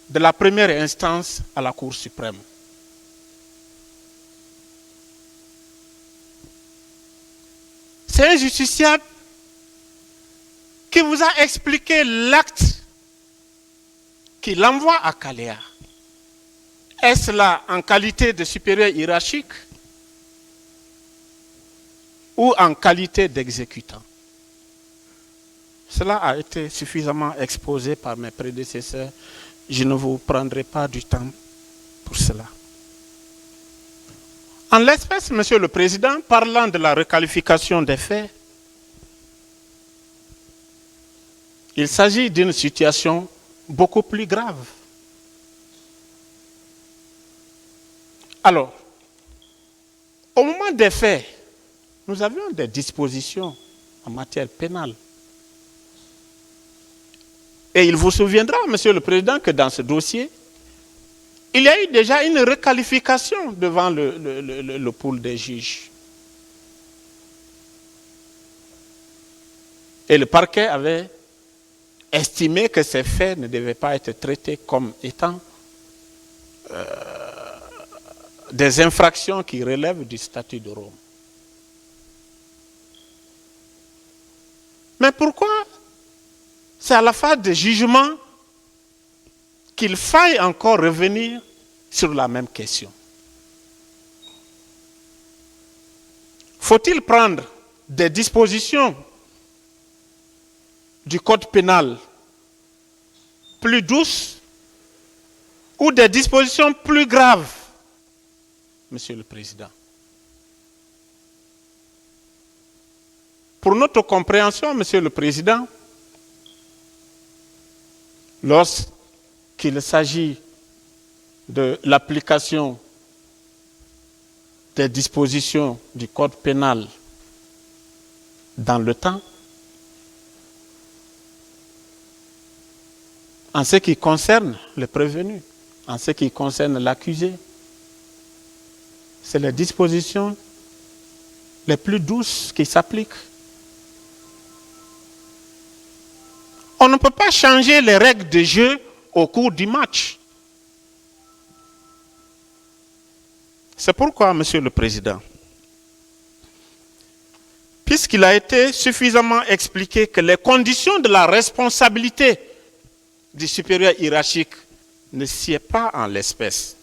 D: de la première instance à la Cour suprême. C'est un justiciable qui vous a expliqué l'acte qui l'envoie à Kalea. Est-ce là en qualité de supérieur hiérarchique ou en qualité d'exécutant? Cela a été suffisamment exposé par mes prédécesseurs. Je ne vous prendrai pas du temps pour cela. En l'espèce, Monsieur le Président, parlant de la requalification des faits, il s'agit d'une situation beaucoup plus grave. Alors, au moment des faits, nous avions des dispositions en matière pénale. Et il vous souviendra, Monsieur le Président, que dans ce dossier, il y a eu déjà une requalification devant le pool des juges. Et le parquet avait estimé que ces faits ne devaient pas être traités comme étant des infractions qui relèvent du statut de Rome. Mais pourquoi c'est à la phase de jugement qu'il faille encore revenir sur la même question? Faut-il prendre des dispositions du code pénal plus douces ou des dispositions plus graves, Monsieur le Président? Pour notre compréhension, Monsieur le Président, lorsqu'il s'agit de l'application des dispositions du Code pénal dans le temps, en ce qui concerne le prévenu, en ce qui concerne l'accusé, c'est les dispositions les plus douces qui s'appliquent. On ne peut pas changer les règles de jeu au cours du match. C'est pourquoi, Monsieur le Président, puisqu'il a été suffisamment expliqué que les conditions de la responsabilité du supérieur hiérarchique ne sied pas en l'espèce,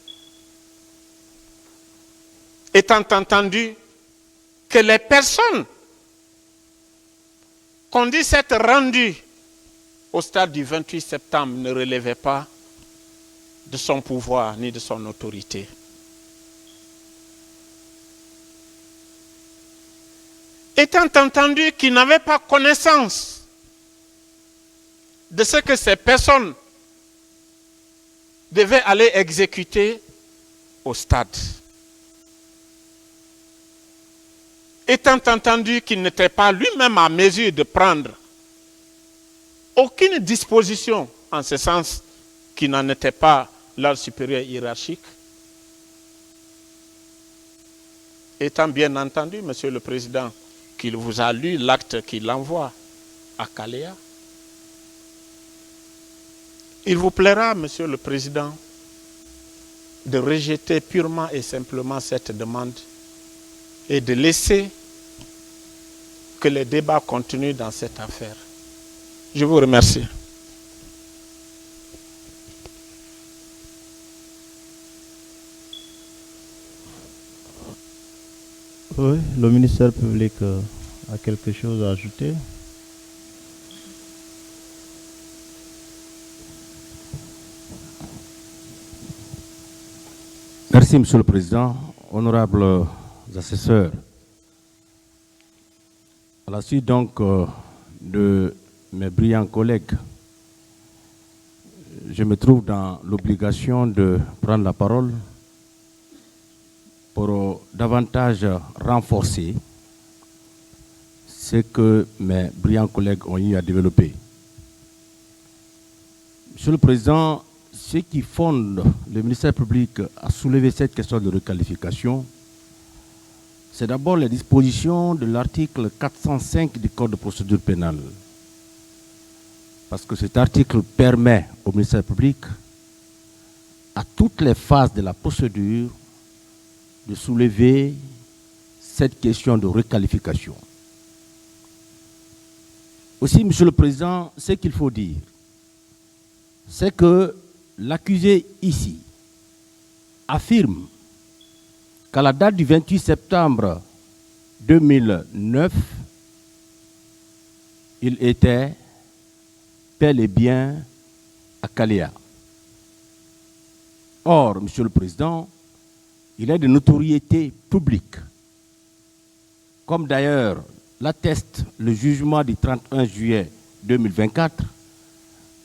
D: étant entendu que les personnes qu'on dit s'être rendues au stade du 28 septembre ne relevaient pas de son pouvoir ni de son autorité. Étant entendu qu'ils n'avaient pas connaissance de ce que ces personnes devaient aller exécuter au stade. Étant entendu qu'il n'était pas lui-même à mesure de prendre aucune disposition en ce sens qu'il n'en était pas leur supérieur hiérarchique. Étant bien entendu, Monsieur le Président, qu'il vous a lu l'acte qu'il envoie à Kaléa, il vous plaira, Monsieur le Président, de rejeter purement et simplement cette demande et de laisser que les débats continuent dans cette affaire. Je vous remercie.
A: Oui, le ministère public a quelque chose à ajouter.
F: Merci, Monsieur le Président. Honorables assesseurs, à la suite donc de mes brillants collègues, je me trouve dans l'obligation de prendre la parole pour davantage renforcer ce que mes brillants collègues ont eu à développer. Monsieur le Président, ce qui fonde le ministère public à soulever cette question de requalification, c'est d'abord les dispositions de l'article 405 du Code de procédure pénale. Parce que cet article permet au ministère public, à toutes les phases de la procédure, de soulever cette question de requalification. Aussi, Monsieur le Président, ce qu'il faut dire, c'est que l'accusé ici affirme qu'à la date du 28 septembre 2009, il était bel et bien à Kaléa. Or, Monsieur le Président, il est de notoriété publique, comme d'ailleurs l'atteste le jugement du 31 juillet 2024,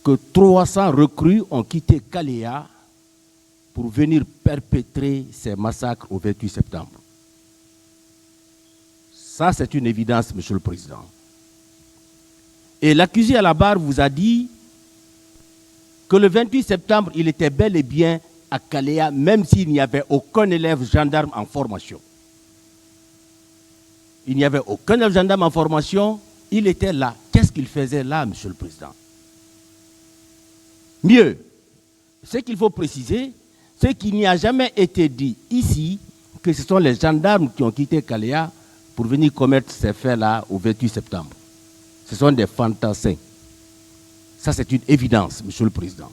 F: que 300 recrues ont quitté Kaléa pour venir perpétrer ces massacres au 28 septembre. Ça, c'est une évidence, Monsieur le Président. Et l'accusé à la barre vous a dit que le 28 septembre, il était bel et bien à Kaléa, même s'il n'y avait aucun élève gendarme en formation. Il n'y avait aucun élève gendarme en formation, il était là. Qu'est-ce qu'il faisait là, Monsieur le Président? Mieux, ce qu'il faut préciser, c'est qu'il n'y a jamais été dit ici que ce sont les gendarmes qui ont quitté Kaléa pour venir commettre ces faits-là au 28 septembre. Ce sont des fantassins. Ça, c'est une évidence, Monsieur le Président.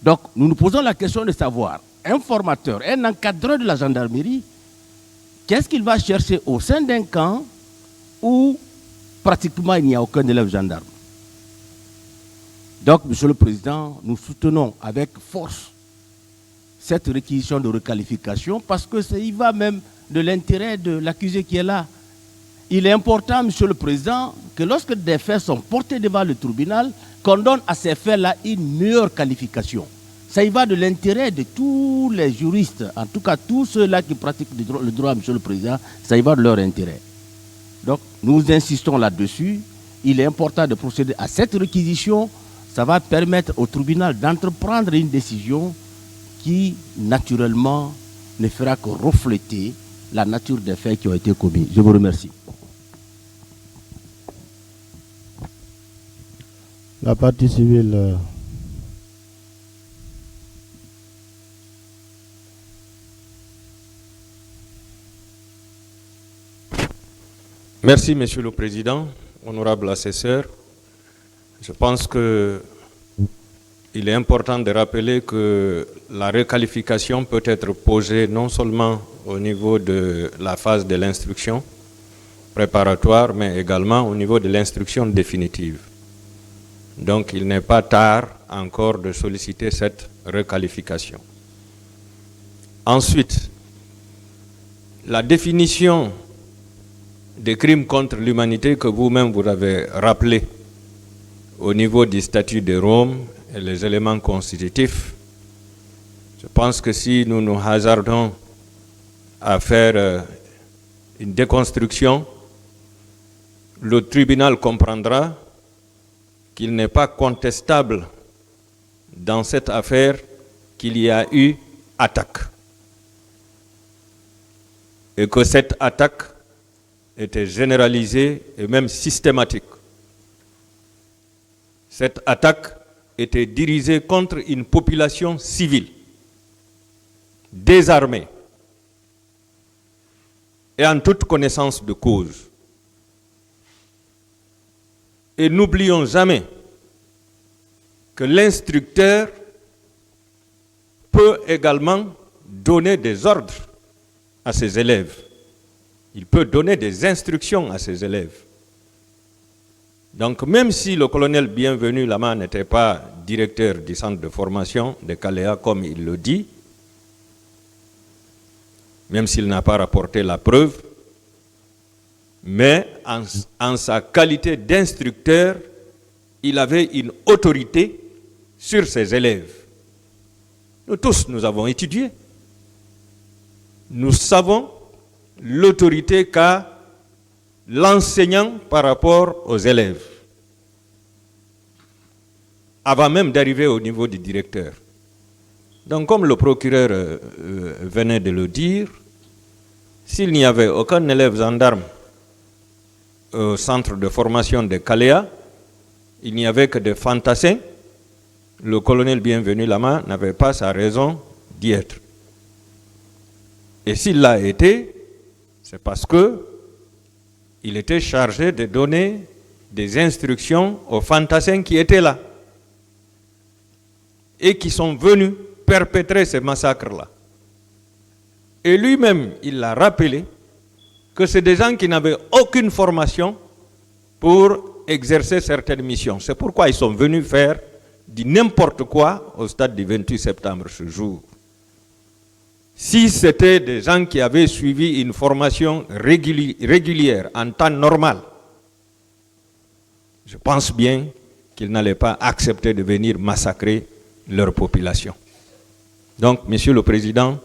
F: Donc, nous nous posons la question de savoir, un formateur, un encadreur de la gendarmerie, qu'est-ce qu'il va chercher au sein d'un camp où pratiquement il n'y a aucun élève gendarme? Donc, Monsieur le Président, nous soutenons avec force cette réquisition de requalification parce que il va même de l'intérêt de l'accusé qui est là. Il est important, Monsieur le Président, que lorsque des faits sont portés devant le tribunal, qu'on donne à ces faits-là une meilleure qualification.
J: Ça y va de l'intérêt de tous les juristes, en tout cas tous ceux-là qui pratiquent le droit, Monsieur le Président, ça y va de leur intérêt. Donc nous insistons là-dessus. Il est important de procéder à cette réquisition. Ça va permettre au tribunal d'entreprendre une décision qui, naturellement, ne fera que refléter la nature des faits qui ont été commis. Je vous remercie.
A: La partie civile.
K: Merci, Monsieur le Président, honorable assesseur. Je pense qu'il est important de rappeler que la requalification peut être posée non seulement au niveau de la phase de l'instruction préparatoire, mais également au niveau de l'instruction définitive. Donc, il n'est pas tard encore de solliciter cette requalification. Ensuite, la définition des crimes contre l'humanité que vous-même vous avez rappelé au niveau du statut de Rome et les éléments constitutifs, je pense que si nous nous hasardons à faire une déconstruction, le tribunal comprendra qu'il n'est pas contestable dans cette affaire qu'il y a eu attaque. Et que cette attaque était généralisée et même systématique. Cette attaque était dirigée contre une population civile, désarmée et en toute connaissance de cause. Et n'oublions jamais que l'instructeur peut également donner des ordres à ses élèves. Il peut donner des instructions à ses élèves. Donc même si le colonel Bienvenu Lama n'était pas directeur du centre de formation de Kalea comme il le dit, même s'il n'a pas rapporté la preuve, mais en sa qualité d'instructeur, il avait une autorité sur ses élèves. Nous tous, nous avons étudié. Nous savons l'autorité qu'a l'enseignant par rapport aux élèves, avant même d'arriver au niveau du directeur. Donc, comme le procureur venait de le dire, s'il n'y avait aucun élève gendarme au centre de formation de Kalea, il n'y avait que des fantassins, le colonel Bienvenu Lama n'avait pas sa raison d'y être. Et s'il l'a été, c'est parce qu'il était chargé de donner des instructions aux fantassins qui étaient là et qui sont venus perpétrer ces massacres-là. Et lui-même, il l'a rappelé que c'est des gens qui n'avaient aucune formation pour exercer certaines missions. C'est pourquoi ils sont venus faire du n'importe quoi au stade du 28 septembre ce jour. Si c'était des gens qui avaient suivi une formation régulière en temps normal, je pense bien qu'ils n'allaient pas accepter de venir massacrer leur population. Donc, Monsieur le Président,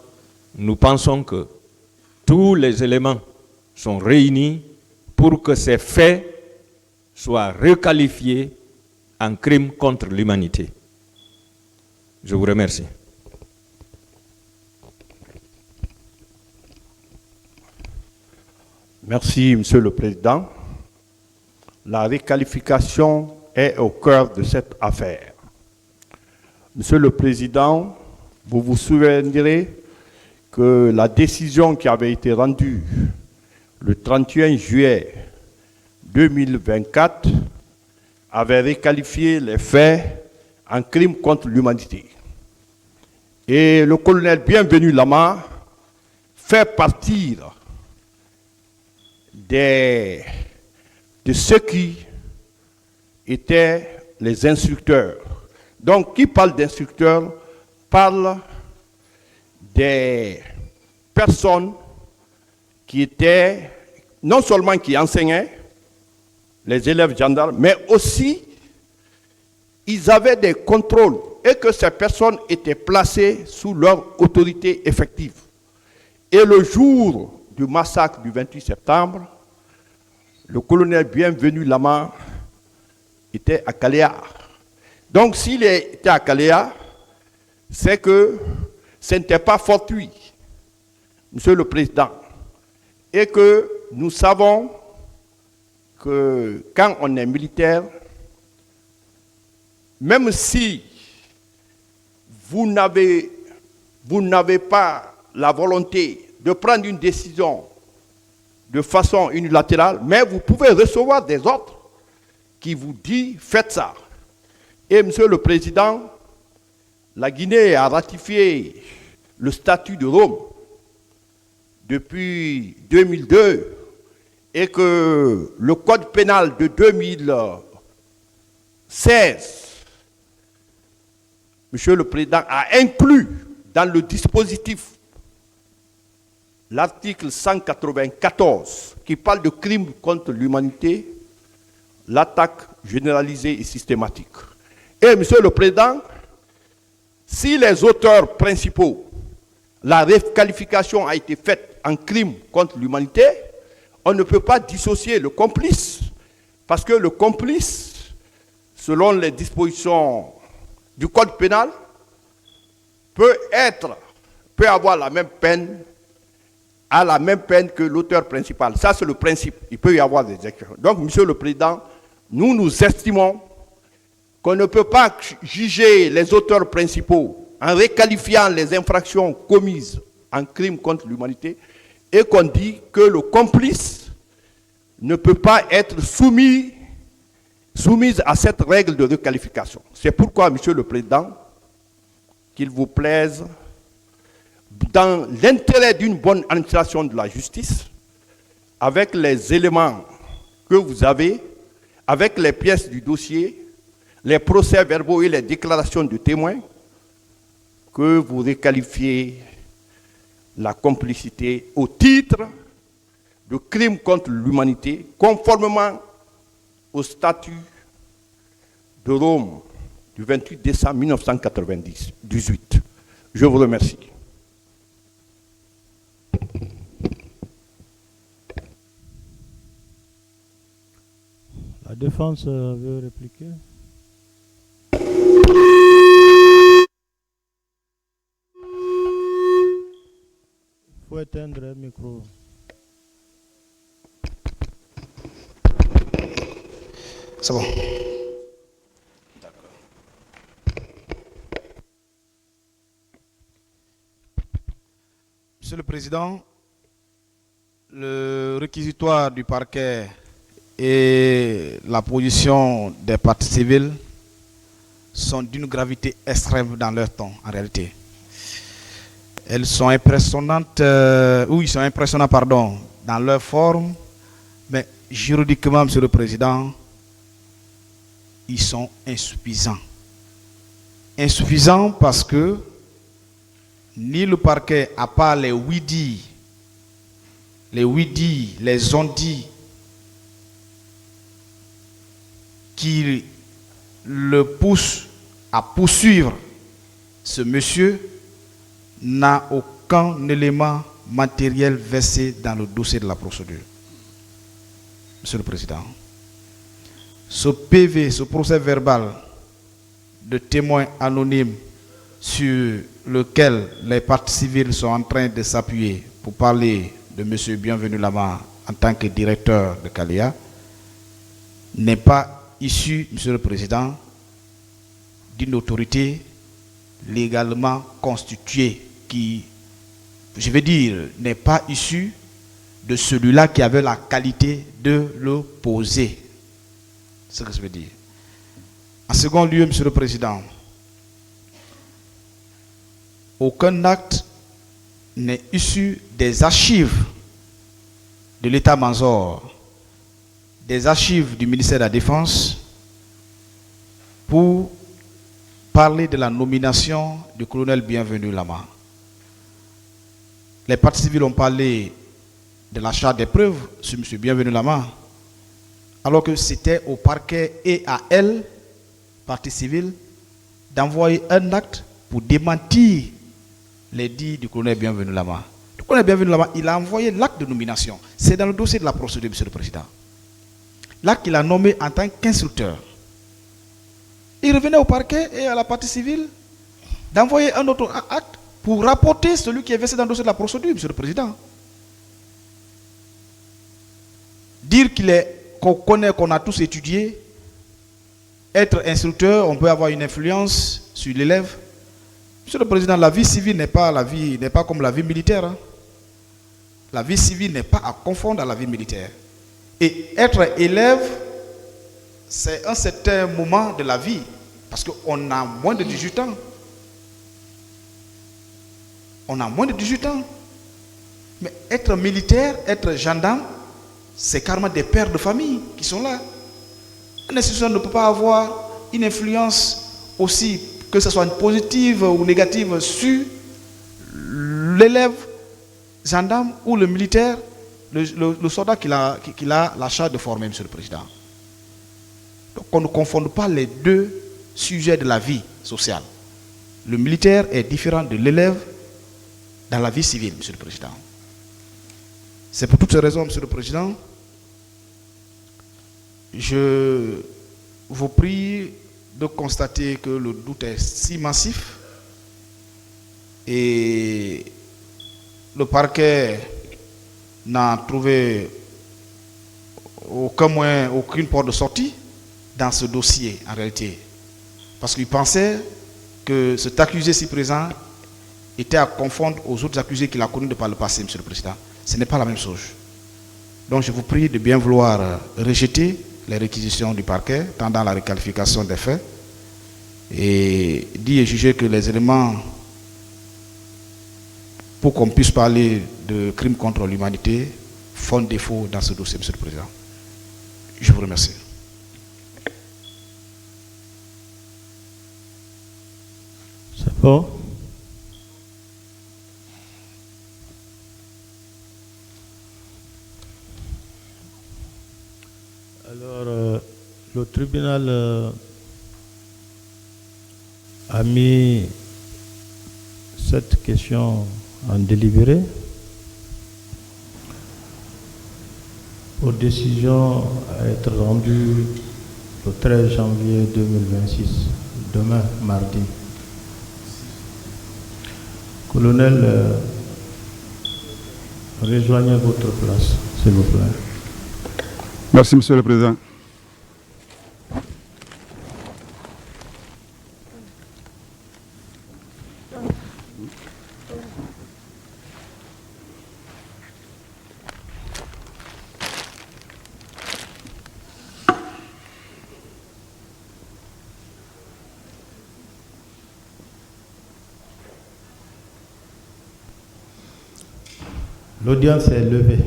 K: nous pensons que tous les éléments sont réunis pour que ces faits soient requalifiés en crimes contre l'humanité. Je vous remercie.
L: Merci, Monsieur le Président. La requalification est au cœur de cette affaire. Monsieur le Président, vous vous souviendrez que la décision qui avait été rendue le 31 juillet 2024 avait requalifié les faits en crimes contre l'humanité. Et le colonel Bienvenu Lama fait partie de ceux qui étaient les instructeurs. Donc, qui parle d'instructeurs parle des personnes qui étaient, non seulement qui enseignaient, les élèves gendarmes, mais aussi, ils avaient des contrôles et que ces personnes étaient placées sous leur autorité effective. Et le jour du massacre du 28 septembre, le colonel Bienvenu Lama était à Kaléa. Donc s'il était à Kaléa, c'est que ce n'était pas fortuit, Monsieur le Président, et que nous savons que quand on est militaire, même si vous n'avez pas la volonté de prendre une décision de façon unilatérale, mais vous pouvez recevoir des ordres qui vous disent faites ça. Et Monsieur le Président, la Guinée a ratifié le statut de Rome depuis 2002 et que le code pénal de 2016, Monsieur le Président, a inclus dans le dispositif l'article 194 qui parle de crimes contre l'humanité, l'attaque généralisée et systématique. Et Monsieur le Président, si les auteurs principaux, la requalification a été faite en crime contre l'humanité, on ne peut pas dissocier le complice, parce que le complice, selon les dispositions du code pénal, peut avoir la même peine, a la même peine que l'auteur principal. Ça, c'est le principe. Il peut y avoir des exceptions. Donc, Monsieur le Président, nous estimons qu'on ne peut pas juger les auteurs principaux en requalifiant les infractions commises en crime contre l'humanité et qu'on dit que le complice ne peut pas être soumise à cette règle de requalification. C'est pourquoi, Monsieur le Président, qu'il vous plaise, dans l'intérêt d'une bonne administration de la justice, avec les éléments que vous avez, avec les pièces du dossier, les procès-verbaux et les déclarations de témoins, que vous requalifiez la complicité au titre de crime contre l'humanité, conformément au statut de Rome du 28 décembre 1998. Je vous remercie.
A: La défense veut répliquer. Il faut éteindre le micro.
I: C'est bon. Monsieur le Président, le réquisitoire du parquet et la position des parties civiles sont d'une gravité extrême dans leur temps, en réalité. Elles sont impressionnantes, ils sont impressionnants, pardon, dans leur forme, mais juridiquement, Monsieur le Président, ils sont insuffisants. Insuffisants parce que ni le parquet, à part les oui-dits, les on-dits, qui le poussent à poursuivre ce monsieur, n'a aucun élément matériel versé dans le dossier de la procédure. Monsieur le Président, ce PV, ce procès verbal de témoins anonymes sur lequel les parties civiles sont en train de s'appuyer pour parler de M. Bienvenu Lama en tant que directeur de Kaléa, n'est pas issu, Monsieur le Président, d'une autorité légalement constituée qui, je veux dire, n'est pas issu de celui-là qui avait la qualité de le poser. C'est ce que je veux dire. En second lieu, Monsieur le Président, aucun acte n'est issu des archives de l'état-major, des archives du ministère de la Défense pour parler de la nomination du colonel Bienvenu Lama. Les parties civiles ont parlé de la charge des preuves sur M. Bienvenu Lama, alors que c'était au parquet et à elle, partie civile, d'envoyer un acte pour démentir les dits du colonel Bienvenu Lama. Le colonel Bienvenu Lama, il a envoyé l'acte de nomination. C'est dans le dossier de la procédure, Monsieur le Président. L'acte qu'il a nommé en tant qu'instructeur. Il revenait au parquet et à la partie civile d'envoyer un autre acte pour rapporter celui qui est versé dans le dossier de la procédure, Monsieur le Président. Dire qu'on connaît, qu'on a tous étudié, être instructeur, on peut avoir une influence sur l'élève. Monsieur le Président, la vie civile n'est pas comme la vie militaire. Hein. La vie civile n'est pas à confondre à la vie militaire. Et être élève, c'est un certain moment de la vie, parce qu'on a moins de 18 ans. On a moins de 18 ans. Mais être militaire, être gendarme, c'est carrément des pères de famille qui sont là. Une institution ne peut pas avoir une influence aussi, que ce soit positive ou négative, sur l'élève gendarme ou le militaire, le soldat qu'il a la charge de former, Monsieur le Président. Donc on ne confonde pas les deux sujets de la vie sociale. Le militaire est différent de l'élève dans la vie civile, Monsieur le Président. C'est pour toutes ces raisons, Monsieur le Président, je vous prie de constater que le doute est si massif et le parquet n'a trouvé aucune porte de sortie dans ce dossier en réalité. Parce qu'il pensait que cet accusé si présent était à confondre aux autres accusés qu'il a connus de par le passé, Monsieur le Président. Ce n'est pas la même chose. Donc je vous prie de bien vouloir rejeter les réquisitions du parquet, tendant à la requalification des faits, et dit et juger que les éléments pour qu'on puisse parler de crimes contre l'humanité font défaut dans ce dossier, Monsieur le Président. Je vous remercie.
A: C'est bon. Alors, le tribunal a mis cette question en délibéré pour décision à être rendue le 13 janvier 2026, demain, mardi. Colonel, rejoignez votre place, s'il vous plaît.
C: Merci, Monsieur le Président.
A: L'audience est levée.